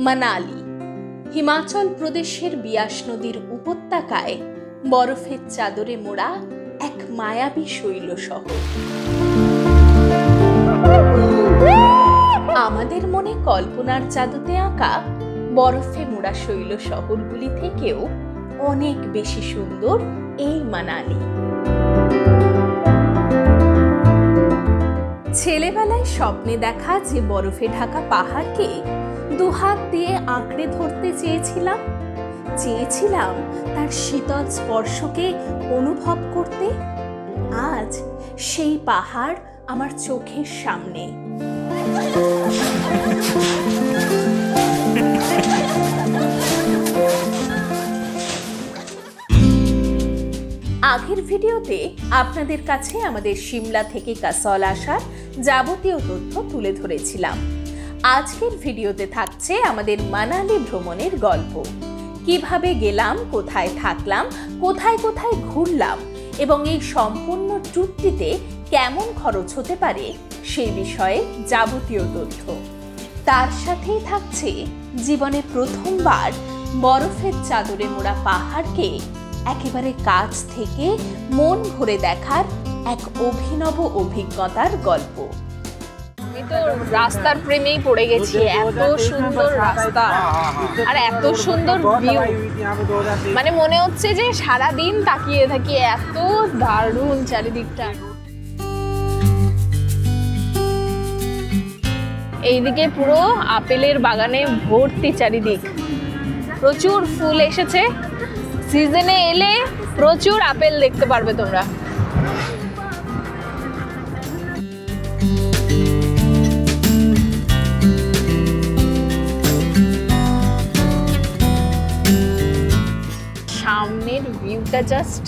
মানালি হিমাচল প্রদেশের বিয়াস নদীর উপত্যকায় বরফের চাদরে মোড়া এক মায়াবী শৈল শহর। আমাদের মনে কল্পনার জাদুতে আঁকা বরফে মোড়া শৈল শহরগুলি থেকেও অনেক বেশি সুন্দর এই মানালি। ছেলেবেলায় স্বপ্নে দেখা যে বরফে ঢাকা পাহাড়কে দুহাত দিয়ে আঁকড়ে ধরতে চেয়েছিলাম তার শীতল স্পর্শকে অনুভব করতে। আজ সেই পাহাড় আমার চোখের সামনে। আগের ভিডিওতে আপনাদের কাছে আমাদের সিমলা থেকে কাসল আসার যাবতীয় তথ্য তুলে ধরেছিলাম। আজকের ভিডিওতে থাকছে আমাদের মানালি ভ্রমণের গল্প। কিভাবে গেলাম, কোথায় থাকলাম, কোথায় কোথায় ঘুরলাম এবং এই সম্পূর্ণ ট্যুরটিতে কেমন খরচ হতে পারে সেই বিষয়ে যাবতীয় তথ্য। তার সাথেই থাকছে জীবনে প্রথমবার বরফের চাদরে মোড়া পাহাড়কে একেবারে কাছ থেকে মন ভরে দেখার এক অভিনব অভিজ্ঞতার গল্প। আমি তো রাস্তার প্রেমেই পড়ে গেছি। এত সুন্দর রাস্তা আর এত সুন্দর ভিউ, মানে মনে হচ্ছে যে সারাদিন তাকিয়ে থাকি, এত দারুণ চারিদিকটা। এইদিকে পুরো আপেলের বাগানে ভর্তি চারিদিক, প্রচুর ফুল এসেছে। সিজনে এলে প্রচুর আপেল দেখতে পারবে তোমরা। সামনের ভিউটা জাস্ট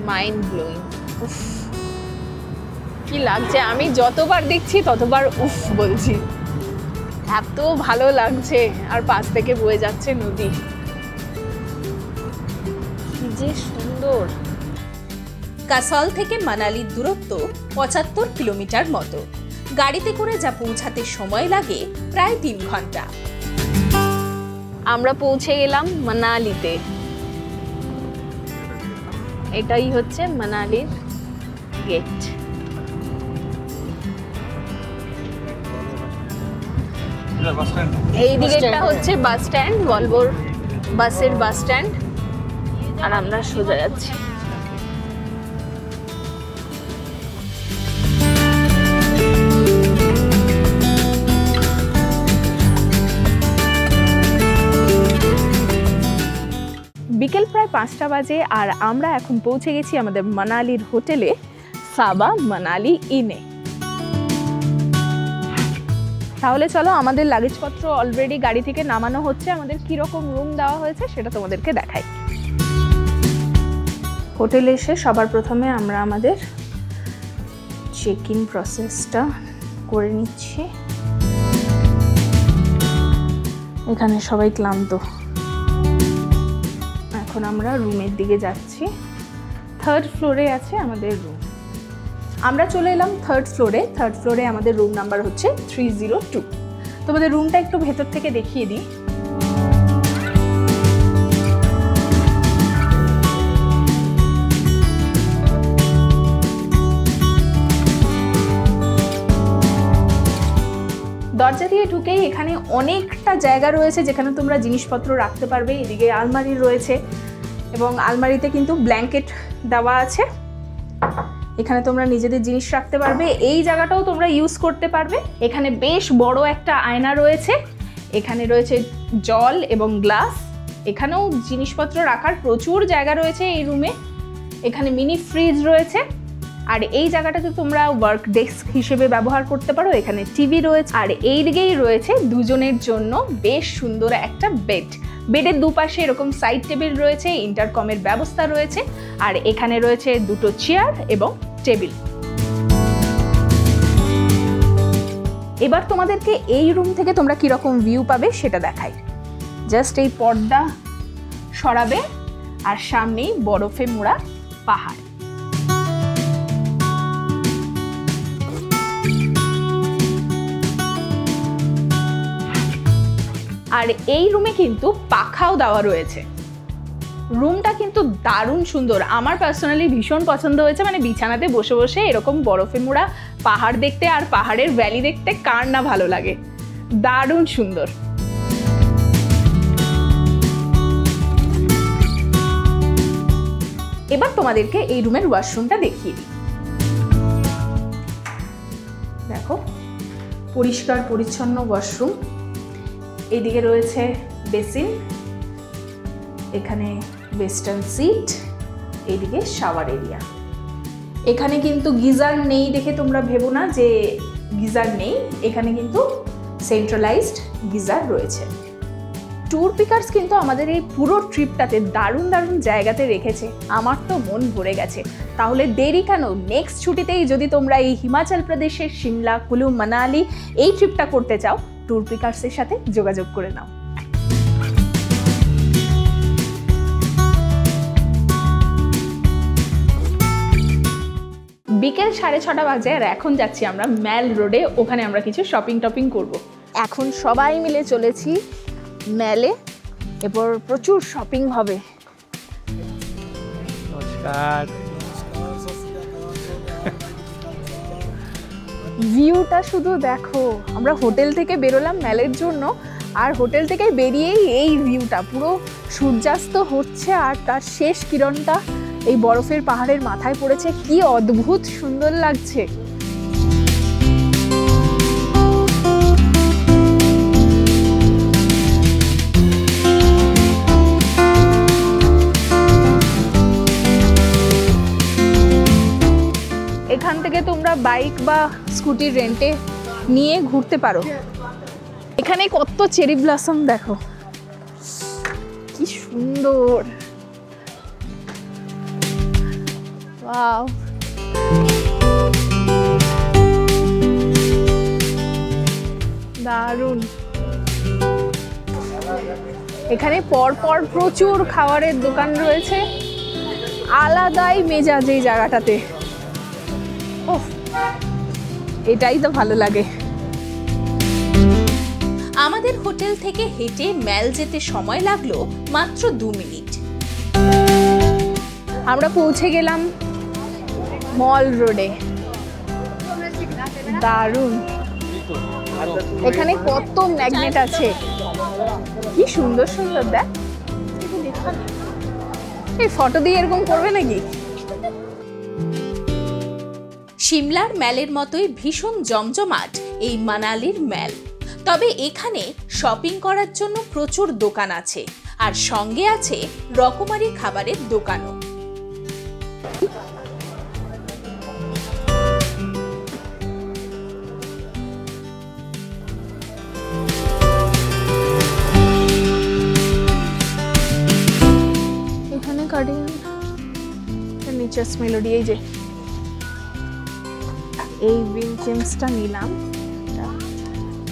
মাইন্ড ব্লোয়িং। উফ, কি লাগছে! আমি যতবার দেখছি ততবার উফ বলছি, এত ভালো লাগছে। আর পাশ থেকে বয়ে যাচ্ছে নদী, কি যে সুন্দর। কাসল থেকে মানালির দূরত্ব 75 কিলোমিটার মতো। গাড়িতে করে যা পৌঁছাতে সময় লাগে প্রায় 3 ঘন্টা। আমরা পৌঁছে গেলাম মানালিতে। এটাই হচ্ছে মানালির গেট। এই দিকটা হচ্ছে বাস স্ট্যান্ড, ভলভোর বাসের বাস স্ট্যান্ড। আর আমরা সোজা যাচ্ছি। বিকেল প্রায় 5টা বাজে আর আমরা এখন পৌঁছে গেছি আমাদের মানালির হোটেলে, সাবা মানালি ইনে। তাহলে চলো, আমাদের লাগেজপত্র অলরেডি গাড়ি থেকে নামানো হচ্ছে। আমাদের কীরকম রুম দেওয়া হয়েছে সেটা তোমাদেরকে দেখাই। হোটেলে এসে সবার প্রথমে আমরা আমাদের চেক ইন প্রসেসটা করে নিচ্ছি। এখানে সবাই ক্লান্ত। এখন আমরা রুমের দিকে যাচ্ছি। 3rd ফ্লোরে আছে আমাদের রুম। আমরা চলে এলাম 3rd ফ্লোরে। 3rd ফ্লোরে আমাদের রুম নাম্বার হচ্ছে 302। তোমাদের রুমটা একটু ভেতর থেকে দেখিয়ে দিই। দরজা দিয়ে ঢুকেই এখানে অনেকটা জায়গা রয়েছে যেখানে তোমরা জিনিসপত্র রাখতে পারবে। এদিকে আলমারি রয়েছে এবং আলমারিতে কিন্তু ব্ল্যাঙ্কেট দেওয়া আছে। এখানে তোমরা নিজেদের জিনিস রাখতে পারবে। এই জায়গাটাও তোমরা ইউজ করতে পারবে। এখানে বেশ বড় একটা আয়না রয়েছে। এখানে রয়েছে জল এবং গ্লাস। এখানেও জিনিসপত্র রাখার প্রচুর জায়গা রয়েছে এই রুমে। এখানে মিনি ফ্রিজ রয়েছে। আর এই জায়গাটাতে তোমরা ওয়ার্ক ডেস্ক হিসেবে ব্যবহার করতে পারো। এখানে টিভি রয়েছে আর এই দিকেই রয়েছে দুজনের জন্য বেশ সুন্দর একটা বেড। বেডের দুপাশে এরকম সাইড টেবিল রয়েছে, ইন্টারকমের ব্যবস্থা রয়েছে আর এখানে রয়েছে 2টো চেয়ার এবং টেবিল। এবার তোমাদেরকে এই রুম থেকে তোমরা কিরকম ভিউ পাবে সেটা দেখাই। জাস্ট এই পর্দা সরাবে আর সামনেই বরফে মোড়া পাহাড়। আর এই রুমে কিন্তু পাখাও দেওয়া রয়েছে। রুমটা কিন্তু দারুণ সুন্দর, আমার পার্সোনালি ভীষণ পছন্দ হয়েছে। মানে বিছানাতে বসে বসে এরকম বরফে মোড়া পাহাড় দেখতে আর পাহাড়ের ভ্যালি দেখতে কার না ভালো লাগে, দারুণ সুন্দর। এবার তোমাদেরকে এই রুমের ওয়াশরুমটা দেখিয়ে দিই। দেখো, পরিষ্কার পরিচ্ছন্ন ওয়াশরুম। এইদিকে রয়েছে বেসিন, এখানে ওয়েস্টার্ন সিট, এইদিকে শাওয়ার এরিয়া। এখানে কিন্তু গিজার নেই দেখে তোমরা ভেবো না যে গিজার নেই, এখানে কিন্তু সেন্ট্রালাইজড গিজার রয়েছে। ট্যুর পিকার্স কিন্তু আমাদের এই পুরো ট্রিপটাতে দারুণ দারুণ জায়গাতে রেখেছে, আমার তো মন ভরে গেছে। তাহলে দেরি কেন, নেক্সট ছুটিতেই যদি তোমরা এই হিমাচল প্রদেশের সিমলা, কুলু, মানালি এই ট্রিপটা করতে চাও, ট্যুর পিকার্সের সাথে যোগাযোগ করে নাও। বিকেল 6:30 বাজে আর এখন যাচ্ছি আমরা ম্যাল রোডে, ওখানে আমরা কিছু শপিং টপিং করব। এখন সবাই মিলে চলেছি ম্যালে, এরপর প্রচুর শপিং হবে। নমস্কার। ভিউটা শুধু দেখো, আমরা হোটেল থেকে বেরোলাম ম্যালের জন্য, আর হোটেল থেকে বেরিয়েই এই ভিউটা, পুরো সূর্যাস্ত হচ্ছে আর তার শেষ কিরণটা এই বরফের পাহাড়ের মাথায় পড়েছে, কি অদ্ভুত সুন্দর লাগছে। এখান থেকে তোমরা বাইক বা স্কুটি রেন্টে নিয়ে ঘুরতে পারো। এখানে কত চেরি ব্লসম দেখো, কি সুন্দর। ওয়াও, দারুণ। এখানে পরপর প্রচুর খাবারের দোকান রয়েছে, আলাদাই মেজাজ এই জায়গাটাতে। এটাই তো ভালো লাগে। আমাদের হোটেল থেকে হেঁটে ম্যাল যেতে সময় লাগলো মাত্র 2 মিনিট। আমরা পৌঁছে গেলাম মল রোডে, দারুণ। এখানে কত ম্যাগনেট আছে, কি সুন্দর সুন্দর। দেখ, এই ফটো দিয়ে এরকম করবে নাকি? সিমলার ম্যালের মতোই ভীষণ জমজমাট এই মানালির ম্যাল। তবে এখানে শপিং করার জন্য প্রচুর দোকান আছে, আর সঙ্গে আছে রকমারি খাবারের দোকানও। এখানে কাটিং নেচার্স মেলোডি, এই যে এই উইনচেমসটা নিলাম,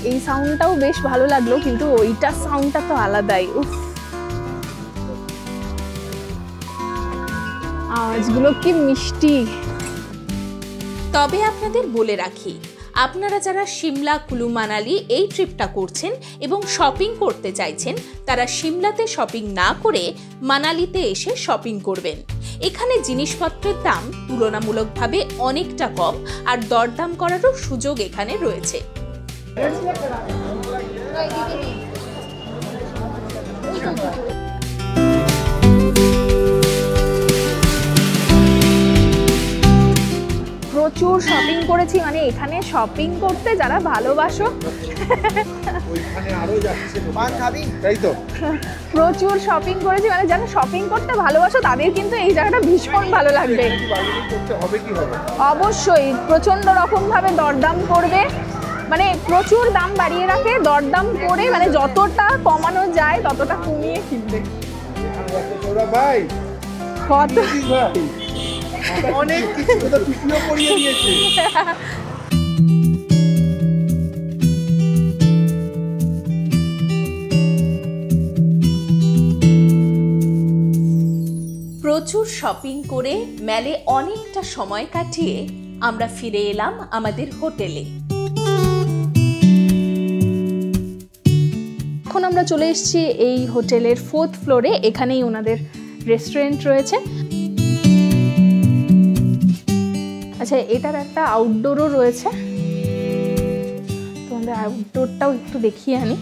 এই সাউন্ডটাও বেশ ভালো লাগলো, কিন্তু ওইটার সাউন্ডটা তো আলাদাই। উফ, আওয়াজগুলো কি মিষ্টি। তবে আপনাদের বলে রাখি, আপনারা যারা সিমলা, কুলু, মানালি এই ট্রিপটা করছেন এবং শপিং করতে চাইছেন, তারা সিমলাতে শপিং না করে মানালিতে এসে শপিং করবেন। এখানে জিনিসপত্রের দাম তুলনামূলকভাবে অনেকটা কম, আর দরদাম করারও সুযোগ এখানে রয়েছে। প্রচুর শপিং করেছি, মানে এখানে শপিং করতে যারা ভালোবাসো, প্রচুর শপিং করেছি, মানে যারা শপিং করতে ভালোবাসো তাদের কিন্তু এই জায়গাটা ভীষণ ভালো লাগবে। অবশ্যই প্রচন্ড রকম ভাবে দরদাম করবে, মানে প্রচুর দাম বাড়িয়ে রাখে, দরদাম করে মানে যতটা কমানো যায় ততটা কমিয়ে কিনবে। কত অনেক কিছু তো টুপিও পরিয়ে দিয়েছে। প্রচুর শপিং করে ম্যালে অনেকটা সময় কাটিয়ে আমরা ফিরে এলাম আমাদের হোটেলে। এখন আমরা চলে এসেছি এই হোটেলের 4th ফ্লোরে। এখানেই ওনাদের রেস্টুরেন্ট রয়েছে। আচ্ছা, এটার একটা আউটডোরও রয়েছে, তোমাদের আউটডোরটাও একটু দেখিয়ে আনি।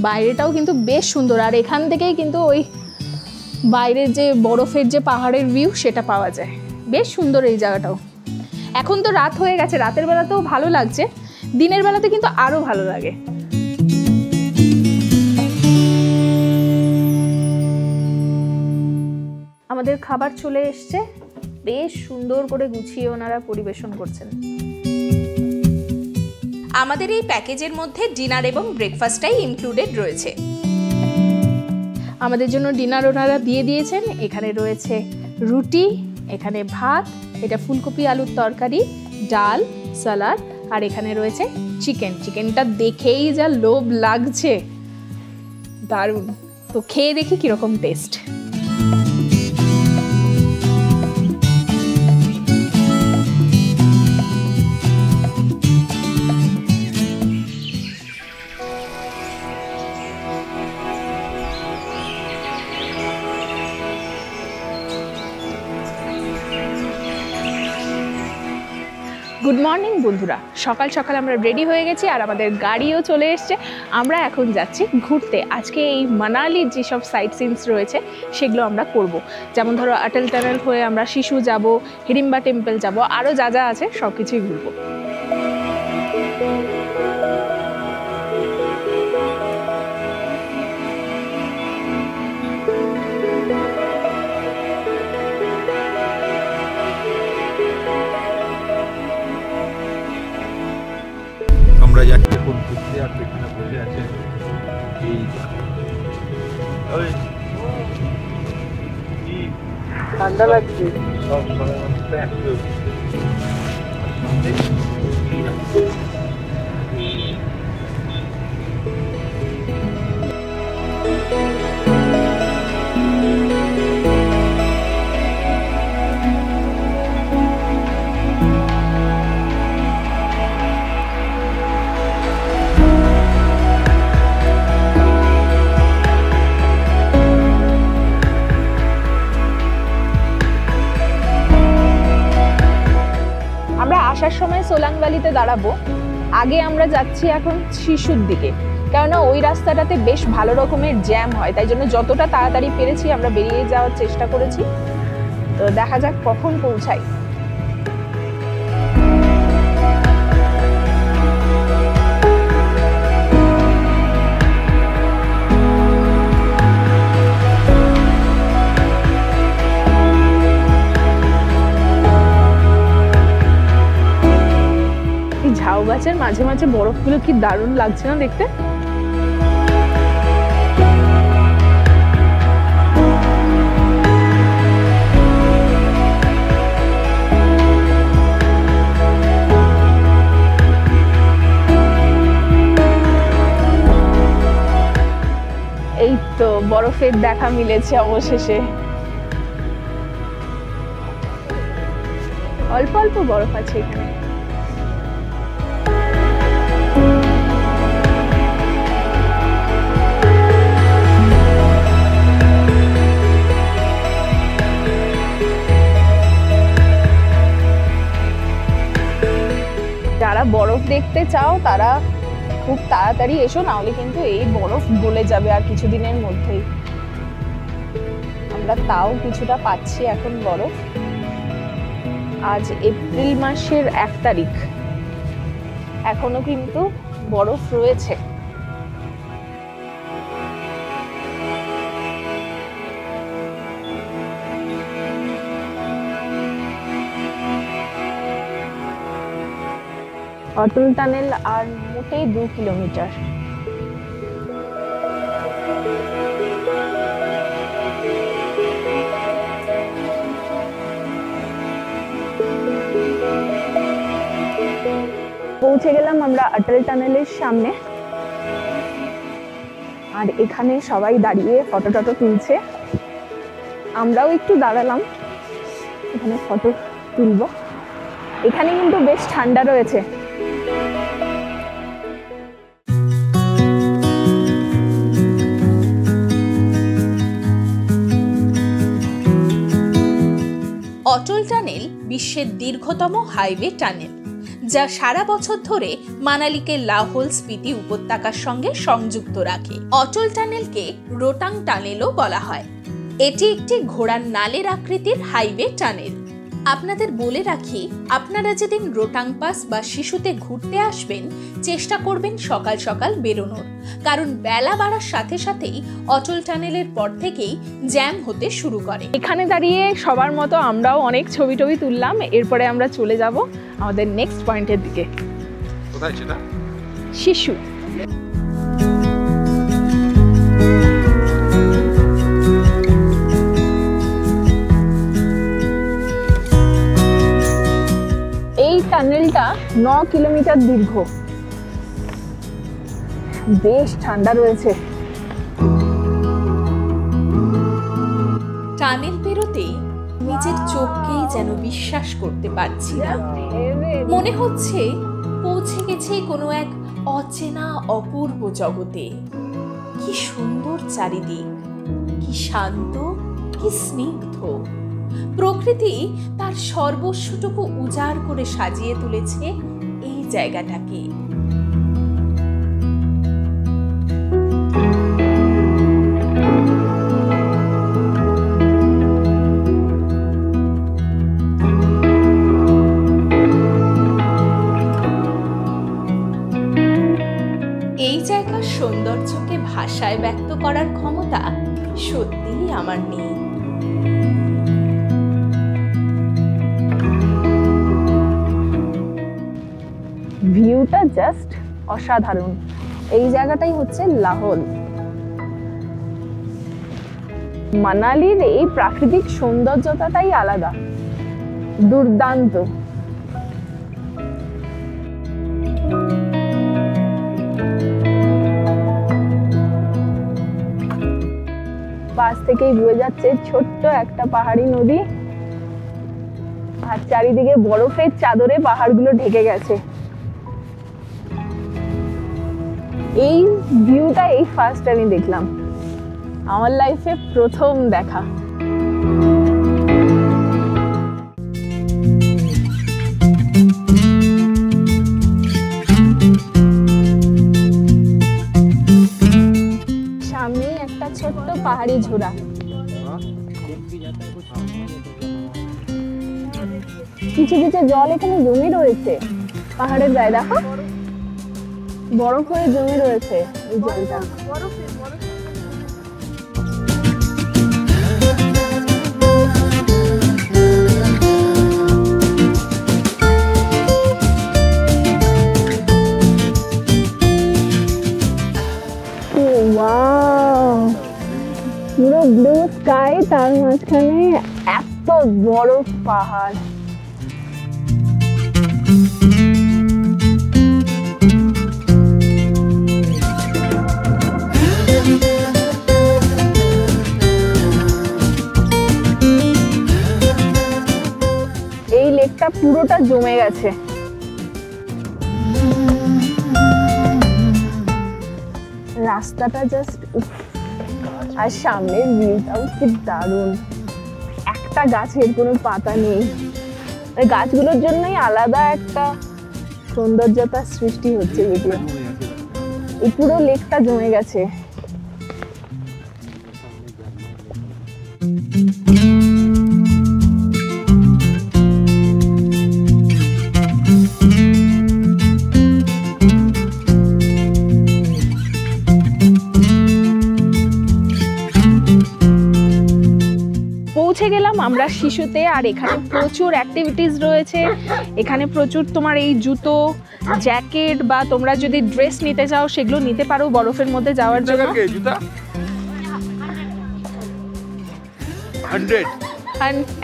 বাইরেটাও কিন্তু বেশ সুন্দর, আর এখান থেকেই কিন্তু ওই বাইরের যে বরফের যে পাহাড়ের ভিউ সেটা পাওয়া যায়। বেশ সুন্দর এই জায়গাটাও। এখন তো রাত হয়ে গেছে, রাতের বেলাতেও ভালো লাগছে, দিনের বেলাতে কিন্তু আরো ভালো লাগে। আমাদের খাবার চলে এসছে, বেশ সুন্দর করে গুছিয়ে ওনারা পরিবেশন করছেন। আমাদের এই প্যাকেজের মধ্যে ডিনার এবং ব্রেকফাস্টটাই ইনক্লুডেড রয়েছে। আমাদের জন্য ডিনার ওনারা দিয়ে দিয়েছেন। এখানে রয়েছে রুটি, এখানে ভাত, এটা ফুলকপি আলুর তরকারি, ডাল, সালাড, আর এখানে রয়েছে চিকেন। চিকেনটা দেখেই যা লোভ লাগছে, দারুণ। তো খেয়ে দেখি কিরকম টেস্ট। গুড মর্নিং বন্ধুরা, সকাল সকাল আমরা রেডি হয়ে গেছি আর আমাদের গাড়িও চলে এসছে। আমরা এখন যাচ্ছি ঘুরতে। আজকে এই মানালির যেসব সাইট সিনস রয়েছে সেগুলো আমরা করব। যেমন ধরো অটল টানেল হয়ে আমরা শিশু যাব, হিড়িম্বা টেম্পল যাব, আরও যা যা আছে সব কিছুই ঘুরবো। আমরা যাচ্ছি এখন ঘুরতে, আর এখানে বসে আছে এই ঠান্ডা লাগছে সব সময় একটু। আসার সময় সোলাং ভ্যালিতে দাঁড়াবো, আগে আমরা যাচ্ছি এখন শিশুর দিকে, কেননা ওই রাস্তাটাতে বেশ ভালো রকমের জ্যাম হয়, তাই জন্য যতটা তাড়াতাড়ি পেরেছি আমরা বেরিয়ে যাওয়ার চেষ্টা করেছি। তো দেখা যাক কখন পৌঁছাই। ঝাউ গাছের মাঝে মাঝে বরফগুলো কি দারুণ লাগছে না দেখতে। এই তো বরফের দেখা মিলেছে অবশেষে। অল্প অল্প বরফ আছে এখানে। যারা বরফ দেখতে চাও তারা খুব তাড়াতাড়ি এসো, না হলে কিন্তু এই বরফ গলে যাবে আর কিছুদিনের মধ্যেই। আমরা তাও কিছুটা পাচ্ছি এখন বরফ। আজ এপ্রিল মাসের 1 তারিখ, এখনো কিন্তু বরফ রয়েছে। অটল টানেল আর মোটেই 2 কিলোমিটার। পৌঁছে গেলাম আমরা অটল টানেলের সামনে, আর এখানে সবাই দাঁড়িয়ে ফটো টটো তুলছে। আমরাও একটু দাঁড়ালাম, এখানে ফটো তুলবো। এখানে কিন্তু বেশ ঠান্ডা রয়েছে। বিশ্বের দীর্ঘতম হাইওয়ে টানেল, যা সারা বছর ধরে মানালিকে লাহোল স্পিতি উপত্যকার সঙ্গে সংযুক্ত রাখে। অটল টানেলকে রোটাং টানেলও বলা হয়। এটি একটি ঘোড়ার নালের আকৃতির হাইওয়ে টানেল। আপনাদের বলে রাখি, আপনারা যেদিন রোটাং পাস বা শিশুতে ঘুরতে আসবেন, চেষ্টা করবেন সকাল সকাল বেরোনোর, কারণ বেলা বাড়ার সাথে সাথেই অটল টানেলের পর থেকেই জ্যাম হতে শুরু করে। এখানে দাঁড়িয়ে সবার মতো আমরাও অনেক ছবি টবি তুললাম। এরপরে আমরা চলে যাব আমাদের নেক্সট পয়েন্টের দিকে। কোথায় সেটা? শিশু। এই টানেলটা 9 কিলোমিটার দীর্ঘ। বেশ ঠান্ডা রয়েছে। টানেল পেরোতেই নিজের চোখকেই যেন বিশ্বাস করতে পারছি না। মনে হচ্ছে পৌঁছে গেছে কোনো এক অচেনা অপূর্ব জগতে। কি সুন্দর চারিদিক, কি শান্ত, কি স্নিগ্ধ। প্রকৃতি তার সর্বস্বটুকু উজাড় করে সাজিয়ে তুলেছে এই জায়গাটাকে। এই জায়গার সৌন্দর্যকে ভাষায় ব্যক্ত করার ক্ষমতা সত্যিই আমার নেই। ভিউটা জাস্ট অসাধারণ। এই জায়গাটাই হচ্ছে লাহোল। মানালির এই প্রাকৃতিক সৌন্দর্যতাটাই আলাদা, দুর্দান্ত। পাশ থেকেই বয়ে যাচ্ছে ছোট্ট একটা পাহাড়ি নদী, আর চারিদিকে বরফের চাদরে পাহাড়গুলো ঢেকে গেছে। এই ভিউটা এই ফার্স্ট আমি দেখলাম, আমার লাইফে প্রথম দেখা। সামনেই একটা ছোট্ট পাহাড়ি ঝোড়া। কিছু কিছু জল এখানে জমে রয়েছে পাহাড়ের গায়ে, দেখো বরফ হয়ে জমে রয়েছে এই জলটা। পুরো ব্লু স্কাই, তার মাঝখানে এত বড় পাহাড়। এই লেকটা পুরোটা জমে গেছে। রাস্তাটা জাস্ট, আর সামনের ভিউটাও কি দারুণ। একটা গাছের কোনো পাতা নেই, গাছগুলোর জন্যই আলাদা একটা সৌন্দর্যতার সৃষ্টি হচ্ছে। যদিও এই পুরো লেকটা জমে গেছে। পৌঁছে গেলাম আমরা শিশুতে, আর এখানে প্রচুর অ্যাক্টিভিটিস রয়েছে। এখানে প্রচুর তোমার এই জুতো, জ্যাকেট বা তোমরা যদি ড্রেস নিতে চাও সেগুলো নিতে পারো বরফের মধ্যে যাওয়ার জন্য।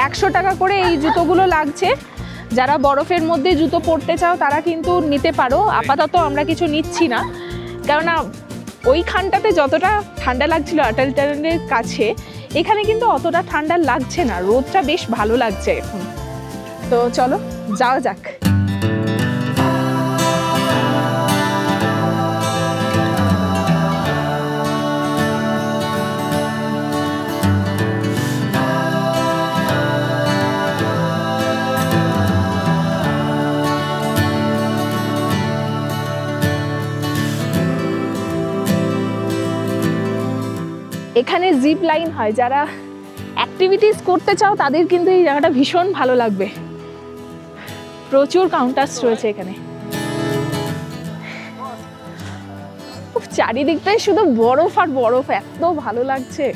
100 টাকা করে এই জুতোগুলো লাগছে। যারা বরফের মধ্যে জুতো পরতে চাও তারা কিন্তু নিতে পারো। আপাতত আমরা কিছু নিচ্ছি না, কেননা ওইখানটাতে যতটা ঠান্ডা লাগছিল অটল টানেলের কাছে, এখানে কিন্তু অতটা ঠান্ডা লাগছে না। রোদটা বেশ ভালো লাগছে এখন। তো চলো যাওয়া যাক। এখানে জিপ লাইন হয়, যারা অ্যাক্টিভিটিস করতে চাও তাদের কিন্তু এই জায়গাটা ভীষণ ভালো লাগবে। প্রচুর কাউন্টার্স রয়েছে এখানে। চারিদিকটাই শুধু বরফ আর বরফ, এত ভালো লাগছে।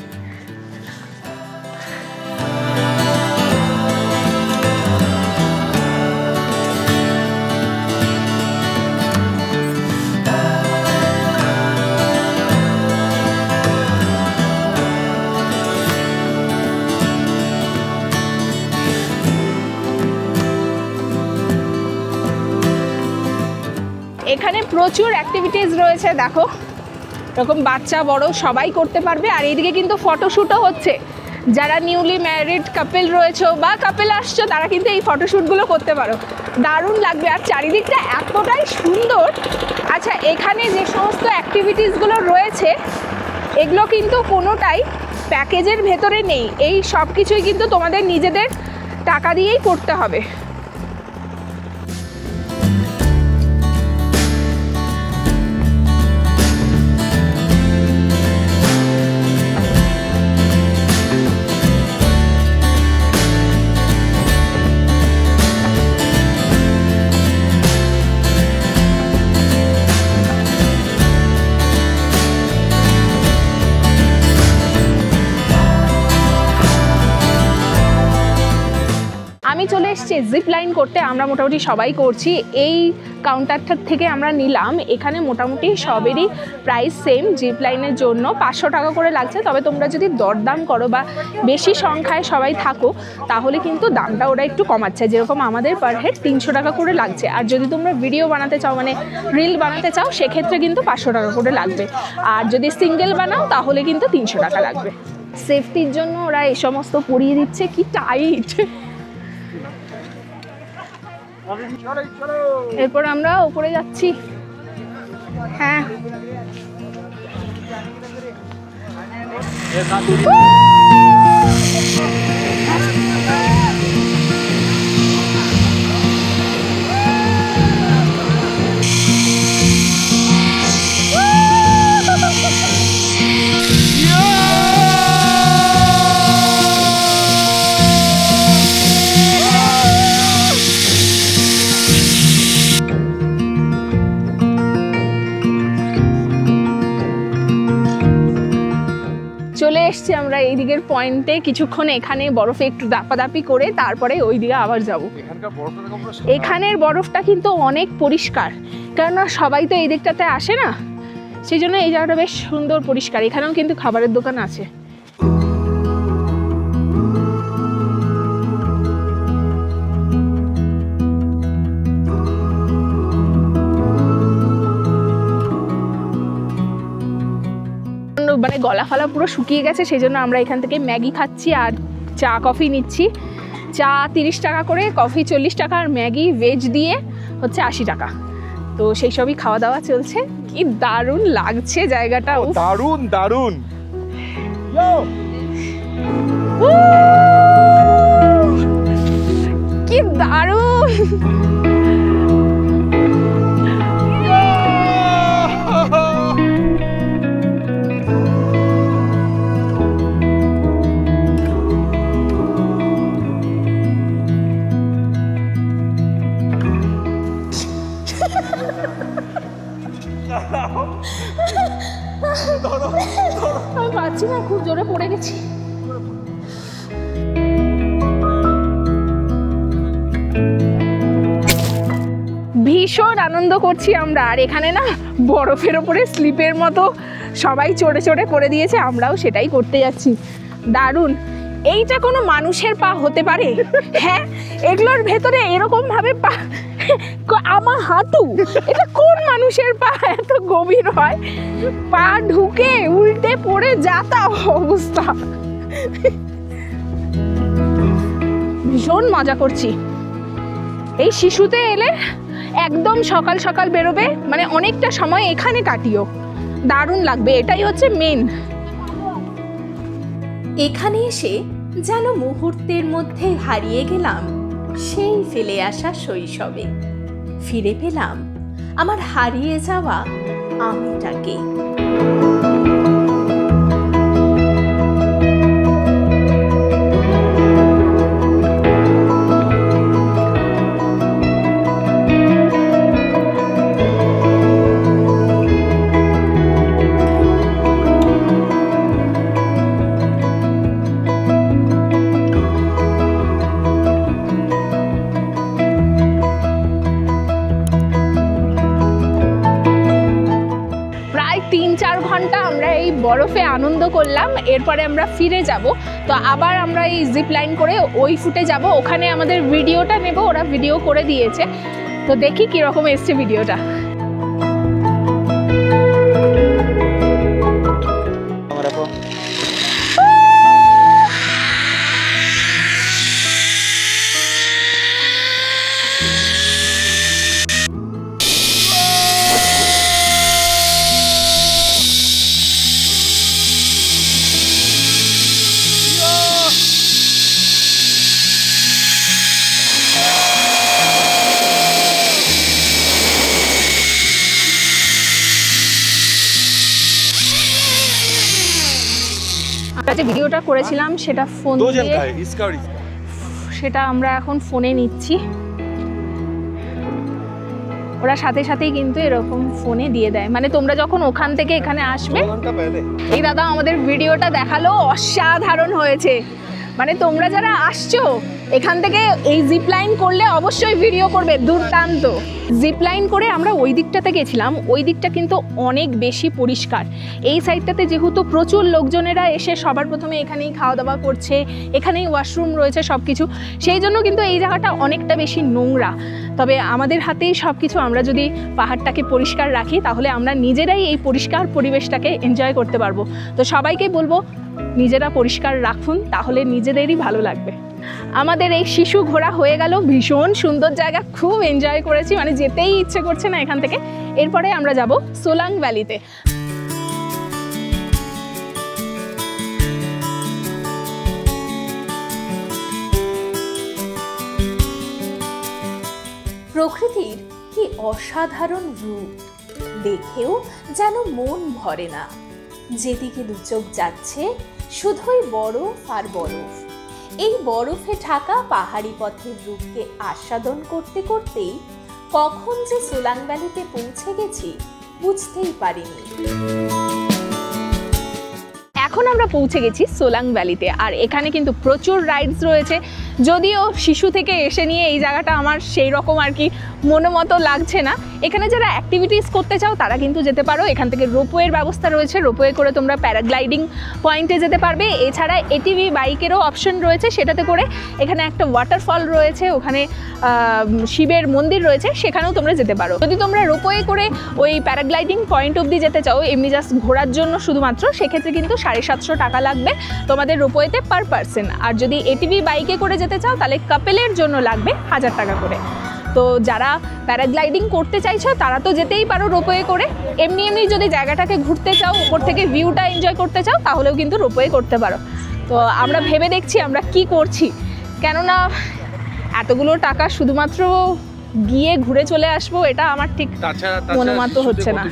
এখানে প্রচুর অ্যাক্টিভিটিস রয়েছে, দেখো এরকম বাচ্চা বড় সবাই করতে পারবে। আর এইদিকে কিন্তু ফটোশ্যুটও হচ্ছে, যারা নিউলি ম্যারিড কাপল রয়েছে বা কাপল আসছো তারা কিন্তু এই ফটোশ্যুটগুলো করতে পারো, দারুণ লাগবে। আর চারিদিকটা এতটাই সুন্দর। আচ্ছা, এখানে যে সমস্ত অ্যাক্টিভিটিসগুলো রয়েছে এগুলো কিন্তু কোনোটাই প্যাকেজের ভেতরে নেই, এই সব কিছুই কিন্তু তোমাদের নিজেদের টাকা দিয়েই করতে হবে। আমি চলে এসেছি জিপ লাইন করতে, আমরা মোটামুটি সবাই করছি। এই কাউন্টারটার থেকে আমরা নিলাম, এখানে মোটামুটি সবেরই প্রাইস সেম। জিপ লাইনের জন্য 500 টাকা করে লাগছে, তবে তোমরা যদি দরদাম করো বা বেশি সংখ্যায় সবাই থাকো তাহলে কিন্তু দামটা ওরা একটু কমাচ্ছে, যেরকম আমাদের পার হেড 300 টাকা করে লাগছে। আর যদি তোমরা ভিডিও বানাতে চাও, মানে রিল বানাতে চাও, সেক্ষেত্রে কিন্তু 500 টাকা করে লাগবে। আর যদি সিঙ্গেল বানাও তাহলে কিন্তু 300 টাকা লাগবে। সেফটির জন্য ওরা এই সমস্ত পরিয়ে দিচ্ছে, কি টাইট। এরপর আমরা উপরে যাচ্ছি। হ্যাঁ, চলে এসছি আমরা এই দিকের পয়েন্টে। কিছুক্ষণ এখানে বরফে একটু দাপাদাপি করে তারপরে ওই দিকে আবার যাব। এখানের বরফটা কিন্তু অনেক পরিষ্কার, কেননা সবাই তো এই দিকটাতে আসে না, সেই জন্য এই জায়গাটা বেশ সুন্দর পরিষ্কার। এখানেও কিন্তু খাবারের দোকান আছে। মানে গলা ফালা পুরো শুকিয়ে গেছে, সেই জন্য আমরা এখান থেকে ম্যাগি খাচ্ছি আর চা কফি নিচ্ছি। চা 30 টাকা করে, কফি 40 টাকা, আর ম্যাগি ভেজ দিয়ে হচ্ছে 80 টাকা। তো সেই সবই খাওয়া দাওয়া চলছে। কি দারুণ লাগছে জায়গাটা, দারুণ দারুণ। কি দারুণ। আমি পাচ্ছি না, খুব জোরে পড়ে গেছি। ভীষণ আনন্দ করছি আমরা। আর এখানে না বরফের ওপরে স্লিপের মতো সবাই চড়ে চড়ে করে দিয়েছে, আমরাও সেটাই করতে যাচ্ছি। দারুণ। এইটা কোনো মানুষের পা হতে পারে? হ্যাঁ, এগুলোর ভেতরে এরকম ভাবে পা, আমার হাঁটু, এটা কোন মানুষের পা এত গভীর হয়? পা ঢুকে উল্টে পড়ে যাতা অবস্থা। ভীষণ মজা করছি। এই শিশুতে এলে একদম সকাল সকাল বেরোবে, মানে অনেকটা সময় এখানে কাটিও, দারুণ লাগবে। এটাই হচ্ছে মেন। এখানে এসে যেন মুহূর্তের মধ্যে হারিয়ে গেলাম সেই ফেলে আসা শৈশবে। ফিরে পেলাম আমার হারিয়ে যাওয়া আমিটাকে। বরফে আনন্দ করলাম, এরপরে আমরা ফিরে যাব। তো আবার আমরা এই জিপ লাইন করে ওই ফুটে যাব, ওখানে আমাদের ভিডিওটা নেব, ওরা ভিডিও করে দিয়েছে। তো দেখি কীরকম এসছে ভিডিওটা। যে ভিডিওটা করেছিলাম সেটা ফোন দিয়ে, সেটা আমরা এখন ফোনে নিচ্ছি। ওরা সাথে সাথেই কিন্তু এরকম ফোনে দিয়ে দেয়, মানে তোমরা যখন ওখান থেকে এখানে আসবে। এই দাদা আমাদের ভিডিওটা দেখালো, অসাধারণ হয়েছে। মানে তোমরা যারা আসছো এখান থেকে এই জিপ লাইন করলে অবশ্যই ভিডিও করবে, দুর্দান্ত। জিপ লাইন করে আমরা ওই দিকটাতে গেছিলাম, ওই দিকটা কিন্তু অনেক বেশি পরিষ্কার। এই সাইডটাতে যেহেতু প্রচুর লোকজনেরা এসে সবার প্রথমে এখানেই খাওয়া দাওয়া করছে, এখানেই ওয়াশরুম রয়েছে সব কিছু, সেই জন্য কিন্তু এই জায়গাটা অনেকটা বেশি নোংরা। তবে আমাদের হাতেই সব কিছু, আমরা যদি পাহাড়টাকে পরিষ্কার রাখি তাহলে আমরা নিজেরাই এই পরিষ্কার পরিবেশটাকে এনজয় করতে পারবো। তো সবাইকে বলবো নিজেরা পরিষ্কার রাখুন, তাহলে নিজেদেরই ভালো লাগবে। আমাদের এই শিশু ঘোরা হয়ে গেল, ভীষণ সুন্দর জায়গা, খুব এনজয় করেছি, মানে যেতেই ইচ্ছে করছে না এখান থেকে। এরপরে আমরা যাব সোলাং ভ্যালিতে। প্রকৃতির কি অসাধারণ রূপ, দেখেও যেন মন ভরে না। যেদিকে দু চোখ যাচ্ছে শুধুই বরফ আর বরফ। এই বরফে ঢাকা পাহাড়ি পথের রূপকে আস্বাদন করতে করতেই কখন যে সোলাং ভ্যালিতে পৌঁছে গেছি বুঝতেই পারিনি। এখন আমরা পৌঁছে গেছি সোলাং ভ্যালিতে, আর এখানে কিন্তু প্রচুর রাইডস রয়েছে। যদিও শিশু থেকে এসে নিয়ে এই জায়গাটা আমার সেই রকম আর কি মনোমতো লাগছে না। এখানে যারা অ্যাক্টিভিটিস করতে চাও তারা কিন্তু যেতে পারো। এখান থেকে রোপওয়ের ব্যবস্থা রয়েছে, রোপওয়ে করে তোমরা প্যারাগ্লাইডিং পয়েন্টে যেতে পারবে। এছাড়া এটিভি বাইকেরও অপশন রয়েছে, সেটাতে করে এখানে একটা ওয়াটারফল রয়েছে, ওখানে শিবের মন্দির রয়েছে, সেখানেও তোমরা যেতে পারো। যদি তোমরা রোপওয়ে করে ওই প্যারাগ্লাইডিং পয়েন্ট অবধি যেতে চাও এমনি জাস্ট ঘোরার জন্য শুধুমাত্র, সেক্ষেত্রে কিন্তু 750 টাকা লাগবে তোমাদের রোপওয়েতে পার পার্সন। আর যদি এটিভি বাইকে করে যেতে চাও তাহলে কাপেলের জন্য লাগবে 1000 টাকা করে। তো যারা প্যারাগ্লাইডিং করতে চাইছো তারা তো যেতেই পারো রোপওয়ে করে। এমনি এমনি যদি জায়গাটাকে ঘুরতে চাও, উপর থেকে ভিউটা এনজয় করতে চাও, তাহলেও কিন্তু রোপওয়ে করতে পারো। তো আমরা ভেবে দেখছি আমরা কি করছি, কেননা এতগুলো টাকা শুধুমাত্র গিয়ে ঘুরে চলে আসবো এটা আমার ঠিক মনোমতো হচ্ছে না।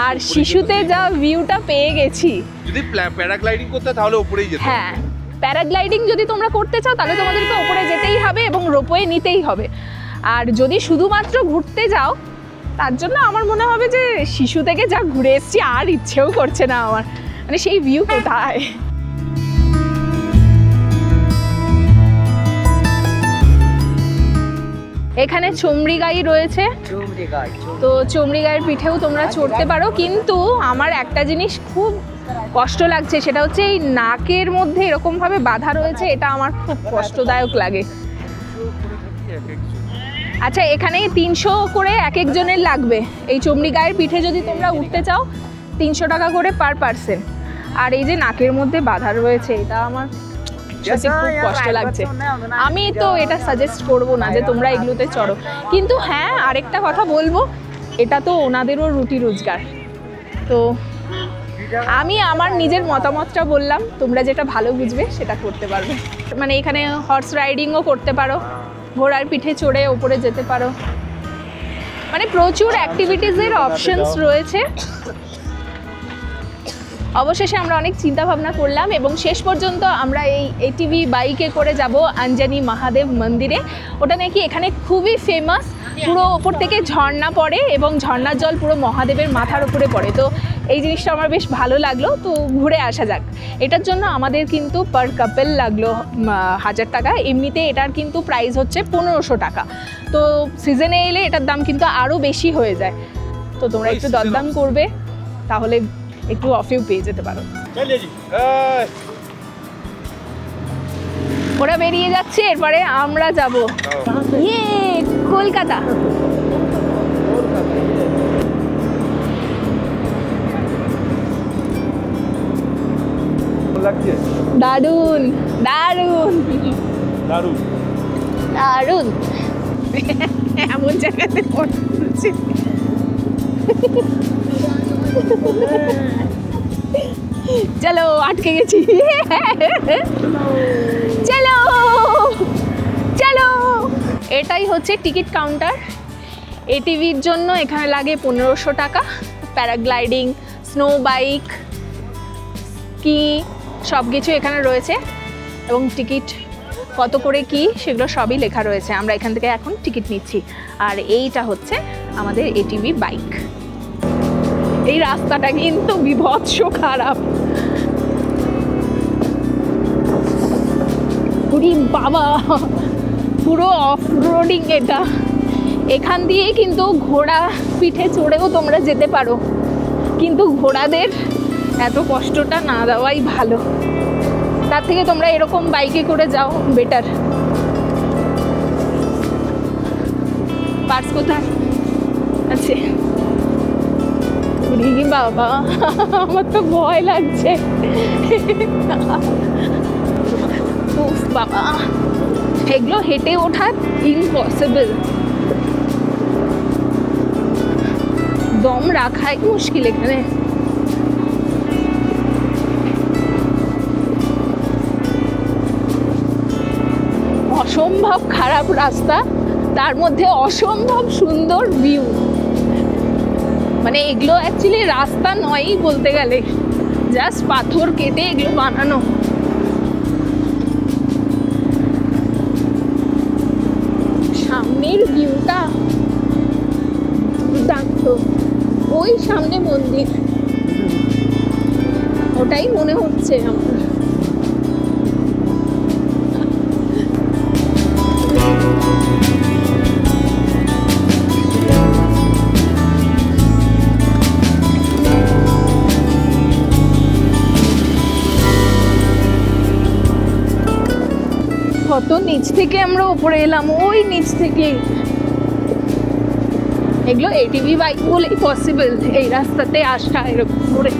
আর শিশুতে যা ভিউটা পেয়ে গেছি, যদি প্যারাগ্লাইডিং করতে তাহলে উপরেই যেতে। হ্যাঁ, প্যারাগ্লাইডিং যদি তোমরা করতে চাও তাহলে তোমাদেরকে উপরে যেতেই হবে এবং রোপওয়ে নিতেই হবে। আর যদি শুধুমাত্র ঘুরতে যাও তার জন্য আমার মনে হবে যে শিশু থেকে যা ঘুরে এসেছি আর ইচ্ছেও করছে না আমার, মানে সেই ভিউ কোথায়। এখানে চমড়ি গাই রয়েছে, তো চমড়ি গাইয়ের পিঠেও তোমরা চড়তে পারো। কিন্তু আমার একটা জিনিস খুব কষ্ট লাগছে, সেটা হচ্ছে এই নাকের মধ্যে এরকমভাবে বাধা রয়েছে, এটা আমার খুব কষ্টদায়ক লাগে। আচ্ছা, এখানে 300 করে এক একজনের লাগবে। এই চমড়ি গায়ের পিঠে যদি তোমরা উঠতে চাও 300 টাকা করে পার পার্সন। আর এই যে নাকের মধ্যে বাধা রয়েছে, এটা আমার সত্যি খুব কষ্ট লাগছে। আমি তো এটা সাজেস্ট করবো না যে তোমরা এগুলোতে চড়ো। কিন্তু হ্যাঁ, আরেকটা কথা বলবো, এটা তো ওনাদেরও রুটি রোজগার। তো আমি আমার নিজের মতামতটা বললাম, তোমরা যেটা ভালো বুঝবে সেটা করতে পারবে। মানে এখানে হর্স রাইডিংও করতে পারো, ঘোড়ার পিঠে চড়ে ওপরে যেতে পারো, মানে প্রচুর অ্যাক্টিভিটিসের অপশনস রয়েছে। অবশেষে আমরা অনেক চিন্তা ভাবনা করলাম এবং শেষ পর্যন্ত আমরা এই এটিভি বাইকে করে যাব আঞ্জানি মহাদেব মন্দিরে। ওটা নাকি এখানে খুবই ফেমাস, পুরো ওপর থেকে ঝর্ণা পড়ে এবং ঝর্ণার জল পুরো মহাদেবের মাথার উপরে পড়ে। তো এই জিনিসটা আমার বেশ ভালো লাগলো, তো ঘুরে আসা যাক। এটার জন্য আমাদের কিন্তু পার কাপেল লাগলো 1000 টাকা। এমনিতে এটার কিন্তু প্রাইস হচ্ছে 1500 টাকা। তো সিজনে এলে এটার দাম কিন্তু আরও বেশি হয়ে যায়। তো তোমরা একটু দরদাম করবে, তাহলে একটু অফেও পেয়ে যেতে পারো। ওরা বেরিয়ে যাচ্ছে, এরপরে আমরা যাব ইয়ে কলকাতা। দারুন দারুন দারুন দারুন। এমন জায়গাতে পড়ছে। চলো আটকে গেছি। চলো চলো। এটাই হচ্ছে টিকিট কাউন্টার। এটিভির জন্য এখানে লাগে 1500 টাকা। প্যারাগ্লাইডিং, স্নো বাইক, স্কি সব কিছু এখানে রয়েছে এবং টিকিট কত করে কি সেগুলো সবই লেখা রয়েছে। আমরা এখান থেকে এখন টিকিট নিচ্ছি। আর এইটা হচ্ছে আমাদের এটিভি বাইক। এই রাস্তাটা কিন্তু বিভৎস খারাপ। পুরি বাবা, পুরো অফ রোডিং এটা। এখান দিয়েই কিন্তু ঘোড়া পিঠে চড়েও তোমরা যেতে পারো, কিন্তু ঘোড়াদের এত কষ্টটা না দেওয়াই ভালো। তার থেকে তোমরা এরকম বাইকে করে যাও বেটার। পার্স কোথায় আছে? বাবা আমার তো ভয় লাগছে। উফ বাবা, এগুলো হেঁটে ওঠা ইম্পসিবল। দম রাখাই মুশকিল এখানে। অসম্ভব খারাপ রাস্তা, তার মধ্যে অসম্ভব সুন্দর ভিউ। মানে এগুলো অ্যাকচুয়ালি রাস্তা নয়ই বলতে গেলে, জাস্ট পাথর কেটে এগুলো বানানো। সামনের ভিউটা দুর্দান্ত। ওই সামনে মন্দির, ওটাই মনে হচ্ছে আমার। কত নিচ থেকে আমরা উপরে এলাম, ওই নিচ থেকে। এগুলো এটিভি বাইক বলেই পসিবল এই রাস্তাতে আসা এরকম করে।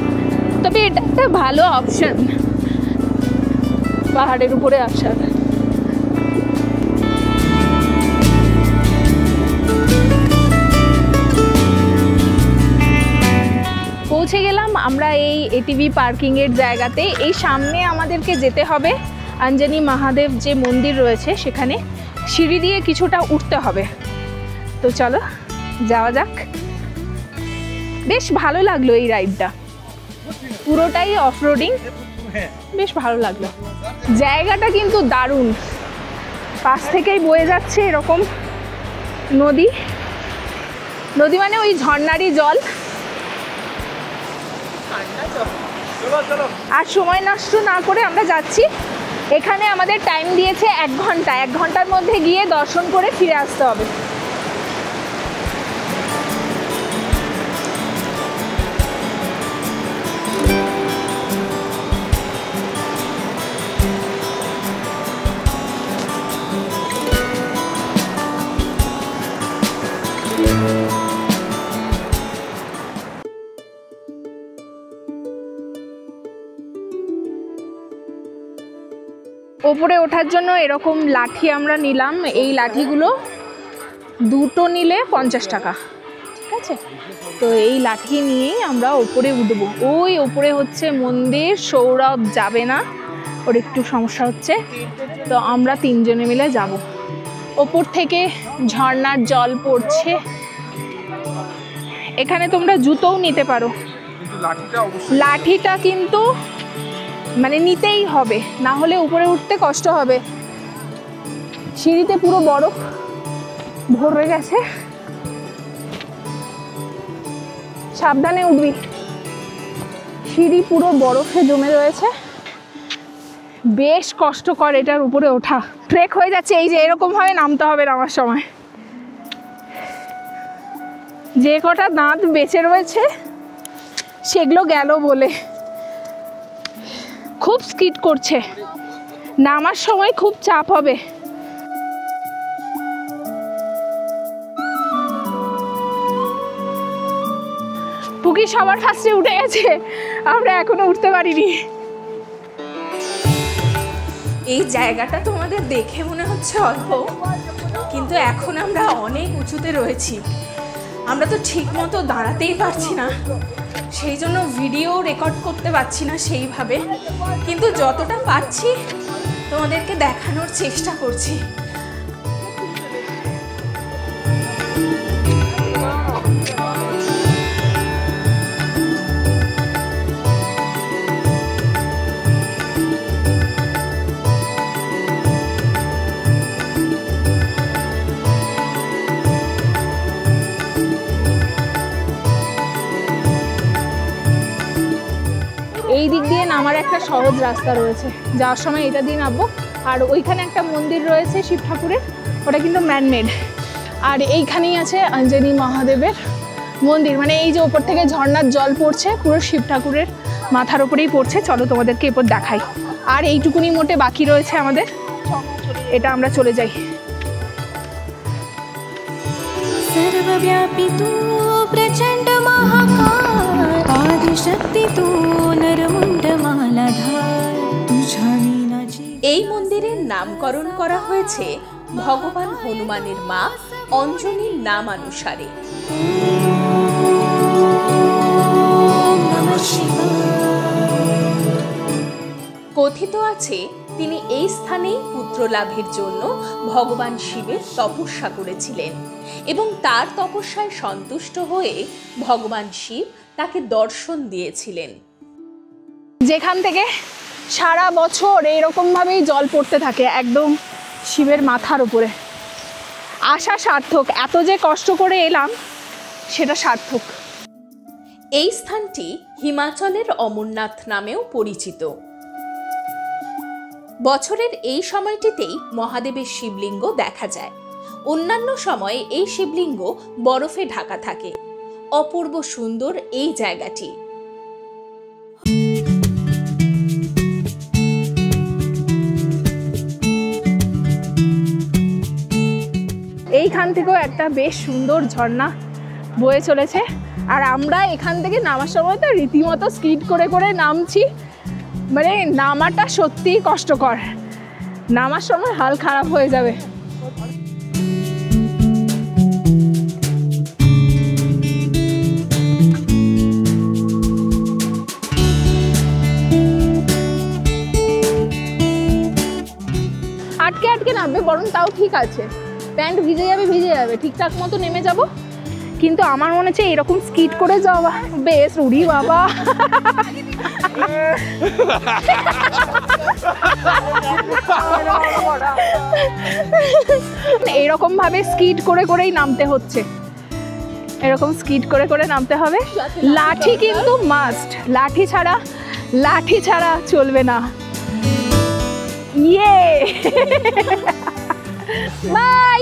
তবে এটা একটা ভালো অপশন পাহাড়ের উপরে আসার। পৌঁছে গেলাম আমরা এই এটিভি পার্কিংয়ের জায়গাতে। এই সামনে আমাদেরকে যেতে হবে অঞ্জনী মহাদেব যে মন্দির রয়েছে, সেখানে সিঁড়ি দিয়ে কিছুটা উঠতে হবে। তো চলো যাওয়া যাক। বেশ ভালো লাগলো এই রাইডটা, পুরোটাই অফরোডিং, বেশ ভালো লাগলো। জায়গাটা কিন্তু দারুণ, পাশ থেকেই বয়ে যাচ্ছে এরকম নদী। নদী মানে ওই ঝর্ণারই জল। আর সময় নষ্ট না করে আমরা যাচ্ছি। এখানে আমাদের টাইম দিয়েছে 1 ঘন্টা। 1 ঘন্টার মধ্যে গিয়ে দর্শন করে ফিরে আসতে হবে। ওপরে ওঠার জন্য এরকম লাঠি আমরা নিলাম। এই লাঠিগুলো দুটো নিলে 50 টাকা, ঠিক আছে? তো এই লাঠি নিয়েই আমরা ওপরে উঠবো। ওই ওপরে হচ্ছে মন্দির। সৌরভ যাবে না, ওর একটু সমস্যা হচ্ছে, তো আমরা 3 জনে মিলে যাব। ওপর থেকে ঝর্ণার জল পড়ছে। এখানে তোমরা জুতোও নিতে পারো। লাঠিটা কিন্তু মানে নিতেই হবে, না হলে উপরে উঠতে কষ্ট হবে। সিঁড়িতে পুরো বরফ ভরে গেছে, সাবধানে উঠবি। সিঁড়ি পুরো বরফে জমে রয়েছে, বেশ কষ্টকর এটার উপরে ওঠা। ট্রেক হয়ে যাচ্ছে। এই যে এরকম ভাবে নামতে হবে নামার সময়। যে কটা দাঁত বেঁচে রয়েছে সেগুলো গেল বলে। খুব স্কিড করছে, নামার সময় খুব চাপ হবে। পুকি সবার ফার্স্টে উঠে গেছে, আমরা এখনো উঠতে পারিনি। এই জায়গাটা তোমাদের দেখে মনে হচ্ছে অল্প, কিন্তু এখন আমরা অনেক উঁচুতে রয়েছি। আমরা তো ঠিক মতো দাঁড়াতেই পারছি না, সেই জন্য ভিডিও রেকর্ড করতে পারছি না সেইভাবে, কিন্তু যতটা পারছি তোমাদেরকে দেখানোর চেষ্টা করছি। এই দিক দিয়ে নামার একটা সহজ রাস্তা রয়েছে, যাওয়ার সময় এটা দিয়ে নামবো। আর ওইখানে একটা মন্দির রয়েছে শিব ঠাকুরের, ওটা কিন্তু ম্যানমেড। আর এইখানেই আছে অঞ্জনী মহাদেবের মন্দির, মানে এই যে ওপর থেকে ঝর্ণার জল পড়ছে পুরো শিব ঠাকুরের মাথার ওপরেই পড়ছে। চলো তোমাদেরকে এরপর দেখাই। আর এইটুকুনি মোটে বাকি রয়েছে আমাদের, এটা আমরা চলে যাই। सर्वव्यापी तू प्रचंड महाकाय आदिशक्ती तू नरमुंड मालाधार तुझ्या विनाची। এই মন্দিরের নামকরণ করা হয়েছে ভগবান হনুমানের মা অঞ্জনীর নামানুসারে। কথিত আছে তিনি এই স্থানেই পুত্র লাভের জন্য ভগবান শিবের তপস্যা করেছিলেন এবং তার তপস্যায় সন্তুষ্ট হয়ে ভগবান শিব তাকে দর্শন দিয়েছিলেন। যেখান থেকে সারা বছর এইরকমভাবেই জল পড়তে থাকে একদম শিবের মাথার উপরে। আশা সার্থক, এত যে কষ্ট করে এলাম সেটা সার্থক। এই স্থানটি হিমাচলের অমরনাথ নামেও পরিচিত। বছরের এই সময়টিতেই মহাদেবের শিবলিঙ্গ দেখা যায়। অন্যান্য সময়ে এই শিবলিঙ্গ বরফে ঢাকা থাকে। অপূর্ব সুন্দর এই জায়গাটি। এইখান থেকেও একটা বেশ সুন্দর ঝর্ণা বয়ে চলেছে। আর আমরা এখান থেকে নামার সময় তো রীতিমতো স্কিড করে করে নামছি, মানে নামাটা সত্যিই কষ্টকর, নামার সময় হাল খারাপ হয়ে যাবে। আটকে আটকে নামবে বরং তাও ঠিক আছে, প্যান্ট ভিজে যাবে ঠিকঠাক মতো নেমে যাব। কিন্তু আমার মনে হচ্ছে এরকম স্কিড করে যাওয়া বেশ রুড়ি বাবা। এইরকম ভাবে স্কিড করে করেই নামতে হচ্ছে, এরকম স্কিড করে করে নামতে হবে। লাঠি কিন্তু মাস্ট, লাঠি ছাড়া চলবে না। ইয়ে বাই।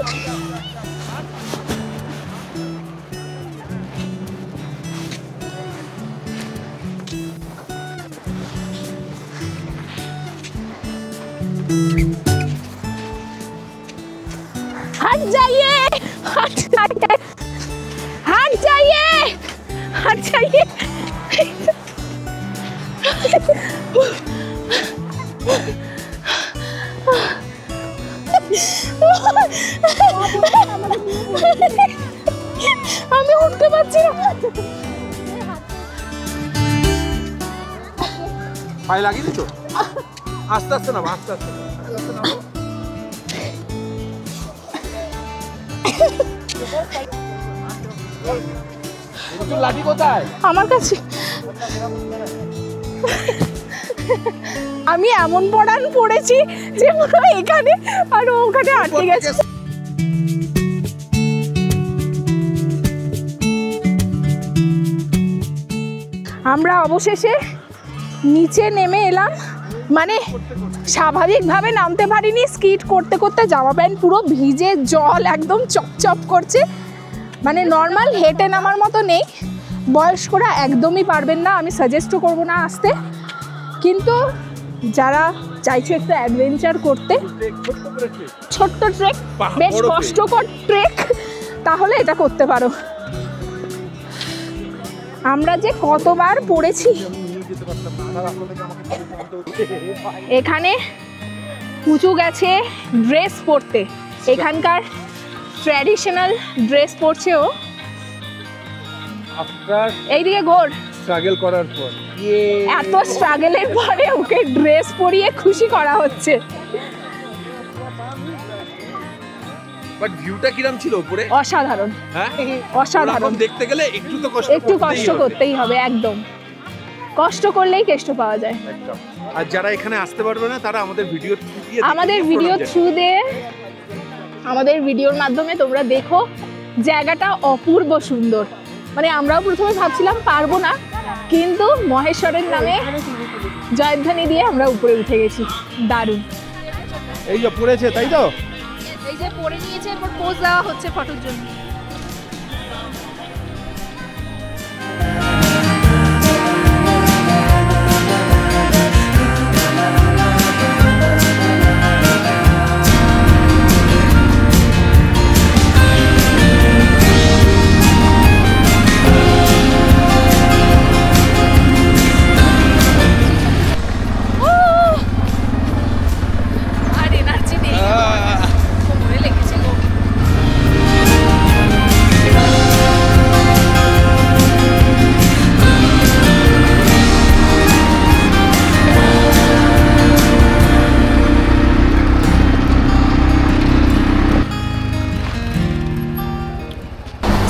हट जाइए, हट जाइए, हट जाइए, हट जाइए। আমি উঠতে পারছি না। পায়ে লাগিয়ে দিছো? আস্তে আস্তে নাও, আস্তে আস্তে নাও। লাঠি কোথায়? আমার কাছে। আমি এমন পড়ান পড়েছি যে এখানে আর ওখানে আটকে গেছে। আমরা অবশেষে নিচে নেমে এলাম, মানে স্বাভাবিকভাবে নামতে পারিনি, স্কিট করতে করতে জামা প্যান্ট পুরো ভিজে জল একদম চপচপ করছে, মানে নর্মাল হেঁটে নামার মতো নেই। বয়স্করা একদমই পারবেন না, আমি সাজেস্টও করবো না আসতে, কিন্তু যারা চাইছো একটু অ্যাডভেঞ্চার করতে, ছোট্ট ট্রেক, বেশ কষ্টকর ট্রেক, তাহলে এটা করতে পারো। আমরা যে কতবার পড়েছি এখানে, উঁচু গেছে ড্রেস পরতে, এখানকার ট্র্যাডিশনাল ড্রেস পরছে ও। এইদিকে ঘোর, স্ট্রাগল করার পর এত স্ট্রাগলের পরে ওকে ড্রেস পরিয়ে খুশি করা হচ্ছে। বাট ভিউটা কিরকম ছিল উপরে? অসাধারণ, হ্যাঁ অসাধারণ। দেখতে গেলে একটু তো কষ্ট করতেই হবে, একদম কষ্ট করলেই কেষ্ট পাওয়া যায়। আর যারা এখানে আসতে পারবে না তারা আমাদের ভিডিও থ্রু দিয়ে আমাদের ভিডিওর মাধ্যমে তোমরা দেখো, জায়গাটা অপূর্ব সুন্দর। মানে আমরাও প্রথমে ভাবছিলাম পারবো না, কিন্তু মহেশ্বরের নামে জয়ধ্বনি দিয়ে আমরা উপরে উঠে গেছি। দারুণ। এই যে পড়েছে, তাই তো? এই যে পরে নিয়েছে, এরপর পোজ দেওয়া হচ্ছে ফটোর জন্য।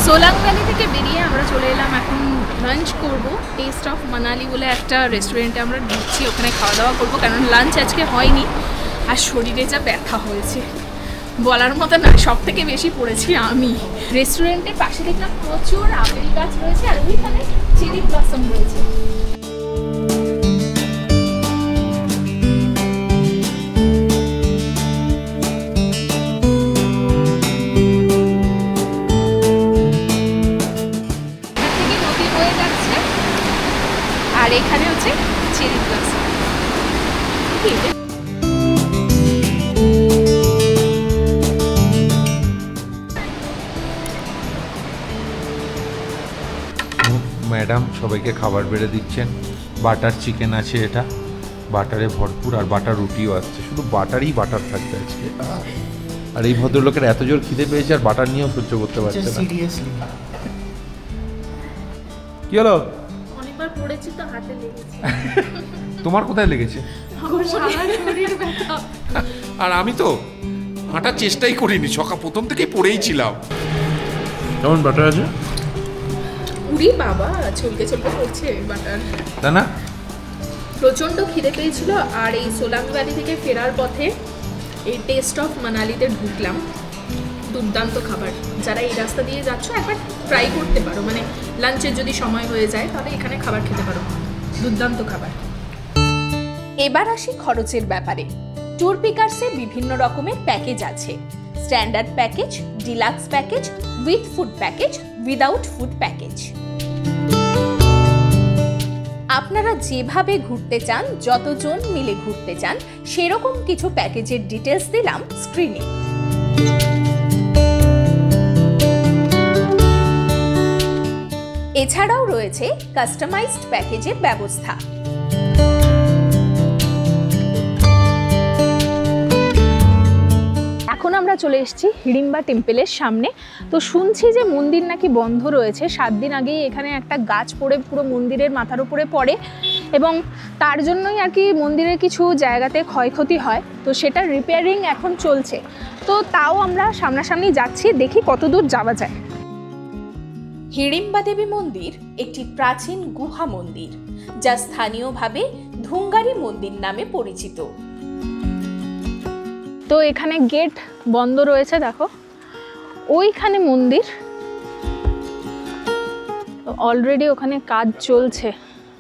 সোলাং ভ্যালি থেকে বেরিয়ে আমরা চলে এলাম এখন লাঞ্চ করব। টেস্ট অফ মানালি বলে একটা রেস্টুরেন্টে আমরা ঢুকছি, ওখানে খাওয়া দাওয়া করবো, কারণ লাঞ্চ আজকে হয়নি আর শরীরে যা ব্যথা হয়েছে বলার মতো না, সব থেকে বেশি পড়েছি আমি। রেস্টুরেন্টের পাশে দেখলাম প্রচুর আপেল গাছ রয়েছে আর ওইখানে চেরি ব্লসম রয়েছে। আর এখানে হচ্ছে চেরি ব্লসম। ম্যাডাম সবাইকে খাবার বেড়ে দিচ্ছেন। বাটার চিকেন আছে, এটা বাটারে ভরপুর, আর বাটার রুটিও আসছে। শুধু বাটারই বাটার থাকবে আজকে। আর এই ভদ্রলোকের এত জোর খিদে পেয়েছে আর বাটার নিয়েও সহ্য করতে পারছে না। কি হলো? অনেকবার পড়েছি তো, হাতে লেগেছে। তোমার কোথায় লেগেছে? আর আমি তো হাঁটার চেষ্টাই করিনি, সকাল প্রথম থেকেই পড়েই ছিলাম। কেমন বাটার আছে? উড়ি বাবা, ছলকে ছলকে পড়ছে বাটার। তাই না? প্রচণ্ড খিদে পেয়েছিল। আর এই সোলাং ভ্যালি থেকে ফেরার পথে এই টেস্ট অফ মানালিতে ঢুকলাম। দুর্দান্ত খাবার, যারা এই রাস্তা দিয়ে যাচ্ছ একবার ট্রাই করতে পারো, মানে লাঞ্চের যদি সময় হয়ে যায় তাহলে এখানে খাবার খেতে পারো, দুর্দান্ত খাবার। এবার আসি খরচের ব্যাপারে। ট্যুর পিকার্সে বিভিন্ন রকমের প্যাকেজ আছে। Standard package, deluxe package, with food package, without food package. আপনারা যেভাবে ঘুরতে চান, যতজন মিলে ঘুরতে চান, সেরকম কিছু প্যাকেজের ডিটেলস দিলাম স্ক্রিনে। এছাড়াও রয়েছে কাস্টমাইজড প্যাকেজের ব্যবস্থা। এখন আমরা চলে এসেছি হিড়িম্বা টেম্পলের সামনে। তো শুনছি যে মন্দির নাকি বন্ধ রয়েছে, 7 দিন আগেই এখানে একটা গাছ পড়ে পুরো মন্দিরের মাথার উপরে পড়ে, এবং তার জন্যই আর কি মন্দিরের কিছু জায়গাতে ক্ষয়ক্ষতি হয়। তো সেটা রিপেয়ারিং এখন চলছে। তো তাও আমরা সামনাসামনি যাচ্ছি, দেখি কতদূর যাওয়া যায়। হিড়িম্বা দেবী মন্দির একটি প্রাচীন গুহা মন্দির, যা স্থানীয়ভাবে ধুঙ্গারি মন্দির নামে পরিচিত। তো এখানে গেট বন্ধ রয়েছে, দেখো ওইখানে মন্দির। অলরেডি ওখানে কাজ চলছে,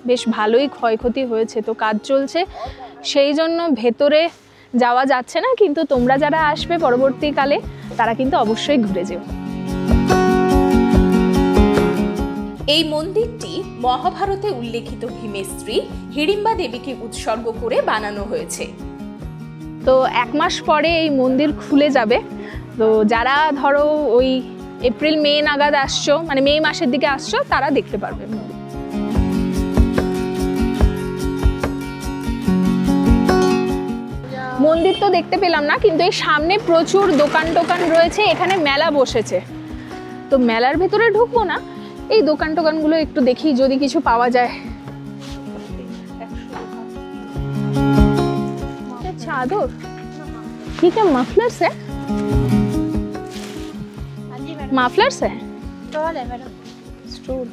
বেশ ভালোই ক্ষয়ক্ষতি হয়েছে, তো কাজ চলছে, সেই জন্য ভেতরে যাওয়া যাচ্ছে না। কিন্তু তোমরা যারা আসবে পরবর্তীকালে তারা কিন্তু অবশ্যই ঘুরে যেও। এই মন্দিরটি মহাভারতে উল্লেখিত ভীমের স্ত্রী হিড়িম্বা দেবীকে উৎসর্গ করে বানানো হয়েছে। তো 1 মাস পরে এই মন্দির খুলে যাবে। তো যারা ধরো ওই এপ্রিল মে নাগাদ আসছো, মানে মে মাসের দিকে আসছো, তারা দেখতে পারবে। মন্দির তো দেখতে পেলাম না, কিন্তু এই সামনে প্রচুর দোকান টোকান রয়েছে, এখানে মেলা বসেছে। তো মেলার ভেতরে ঢুকবো না, এই দোকান টোকানগুলো একটু দেখি যদি কিছু পাওয়া যায়। चादर ठीक है, मफलर्स है, मफलर्स है, स्टॉल है मैडम, स्टॉल।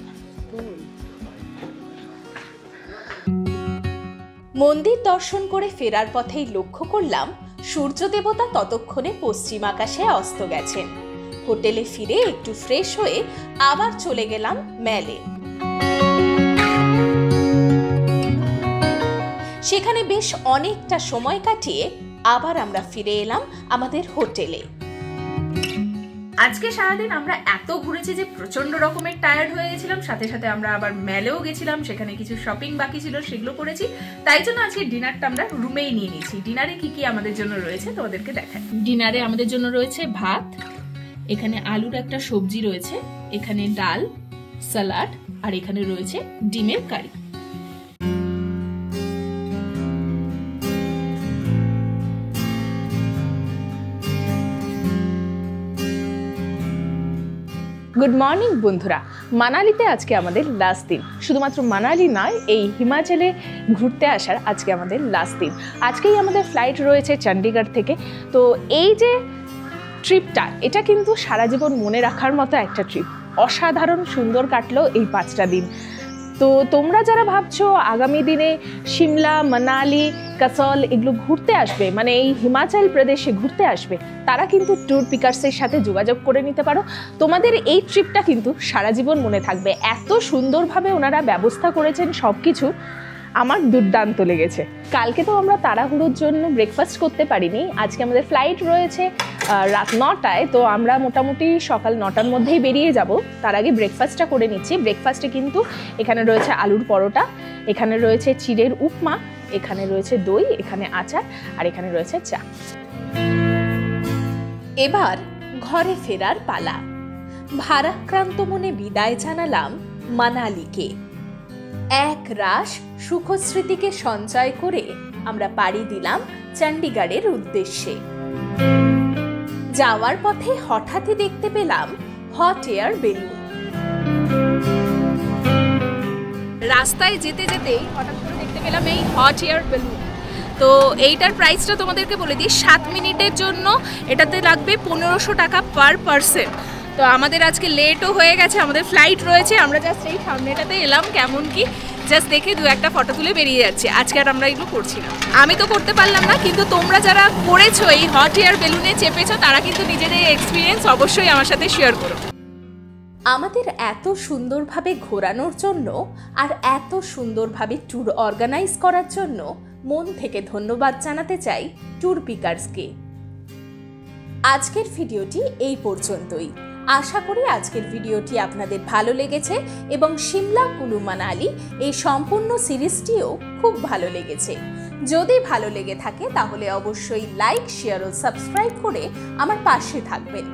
মন্দির দর্শন করে ফেরার পথেই লক্ষ্য করলাম সূর্য দেবতা ততক্ষণে পশ্চিম আকাশে অস্ত গেছেন। হোটেলে ফিরে একটু ফ্রেশ হয়ে আবার চলে গেলাম মেলে। সেখানে বেশ অনেকটা সময় কাটিয়ে আবার আমরা ফিরে এলাম আমাদের হোটেলে। আজকে সারাদিন আমরা এত ঘুরেছি যে প্রচন্ড রকমের টায়ার্ড হয়ে গেছিলাম, সাথে সাথে আমরা আবার মেলেও গেছিলাম, সেখানে কিছু শপিং বাকি ছিল সেগুলো করেছি। তাই জন্য আজকে ডিনারটা আমরা রুমেই নিয়ে নিয়েছি। ডিনারে কি কি আমাদের জন্য রয়েছে তোমাদেরকে দেখাই। ডিনারে আমাদের জন্য রয়েছে ভাত, এখানে আলুর একটা সবজি রয়েছে, এখানে ডাল, সালাড, আর এখানে রয়েছে ডিমের কারি। গুড মর্নিং বন্ধুরা, মানালিতে আজকে আমাদের লাস্ট দিন। শুধুমাত্র মানালি নয়, এই হিমাচলে ঘুরতে আসার আজকে আমাদের লাস্ট দিন। আজকেই আমাদের ফ্লাইট রয়েছে চণ্ডীগড় থেকে। তো এই যে ট্রিপটা, এটা কিন্তু সারা জীবন মনে রাখার মতো একটা ট্রিপ। অসাধারণ সুন্দর কাটলো এই 5টা দিন। তো তোমরা যারা ভাবছো আগামী দিনে সিমলা, মানালি, কাসল এগুলো ঘুরতে আসবে, মানে এই হিমাচল প্রদেশে ঘুরতে আসবে, তারা কিন্তু ট্যুর পিকার্সের সাথে যোগাযোগ করে নিতে পারো। তোমাদের এই ট্রিপটা কিন্তু সারা জীবন মনে থাকবে। এত সুন্দরভাবে ওনারা ব্যবস্থা করেছেন সব কিছু, আমার দুর্দান্ত লেগেছে। কালকে তো আমরা তাড়াহুড়োর জন্য ব্রেকফাস্ট করতে পারিনি। আজকে আমাদের ফ্লাইট রয়েছে রাত 9টায়, তো আমরা মোটামুটি সকাল 9টার মধ্যেই বেরিয়ে যাব। তার আগে ব্রেকফাস্টটা করে নিচ্ছি। ব্রেকফাস্টে কিন্তু এখানে রয়েছে আলুর পরোটা, এখানে রয়েছে চিড়ের উপমা, এখানে রয়েছে দই, এখানে আচার, আর এখানে রয়েছে চা। এবার ঘরে ফেরার পালা। ভারাক্রান্ত মনে বিদায় জানালাম মানালিকে। এক রাশ সুখস্মৃতিকে সঞ্চয় করে আমরা পাড়ি দিলাম চণ্ডীগড়ের উদ্দেশ্যে। যাওয়ার পথে হঠাৎই দেখতে পেলাম হট এয়ার বেলুন। রাস্তায় যেতে যেতেই হঠাৎ করে দেখতে পেলাম এই হট এয়ার বেলুন। তো এইটার প্রাইসটা তোমাদেরকে বলে দিই, 7 মিনিটের জন্য এটাতে লাগবে 1500 টাকা পার পারসন। তো আমাদের আজকে লেটও হয়ে গেছে, আমাদের ফ্লাইট রয়েছে। আমরা জাস্ট এই সামনেটাতে এলাম, কেমন কি জাস্ট দেখে 2-1টা ফটো তুলে বেরিয়ে যাচ্ছে। আজকে আর আমরা এগুলো করছি না। আমি তো করতে পারলাম না, কিন্তু তোমরা যারা করেছো, এই হট এয়ার বেলুনে চেপেছো, তারা কিন্তু নিজেদের এক্সপিরিয়েন্স অবশ্যই আমার সাথে শেয়ার করো। আমাদের এত সুন্দরভাবে ঘোরানোর জন্য আর এত সুন্দরভাবে ট্যুর অর্গানাইজ করার জন্য মন থেকে ধন্যবাদ জানাতে চাই ট্যুর পিকার্সকে। আজকের ভিডিওটি এই পর্যন্তই। আশা করি আজকের ভিডিওটি আপনাদের ভালো লেগেছে এবং সিমলা কুলু মানালি এই সম্পূর্ণ সিরিজটিও খুব ভালো লেগেছে। যদি ভালো লেগে থাকে তাহলে অবশ্যই লাইক, শেয়ার ও সাবস্ক্রাইব করে আমার পাশে থাকবেন।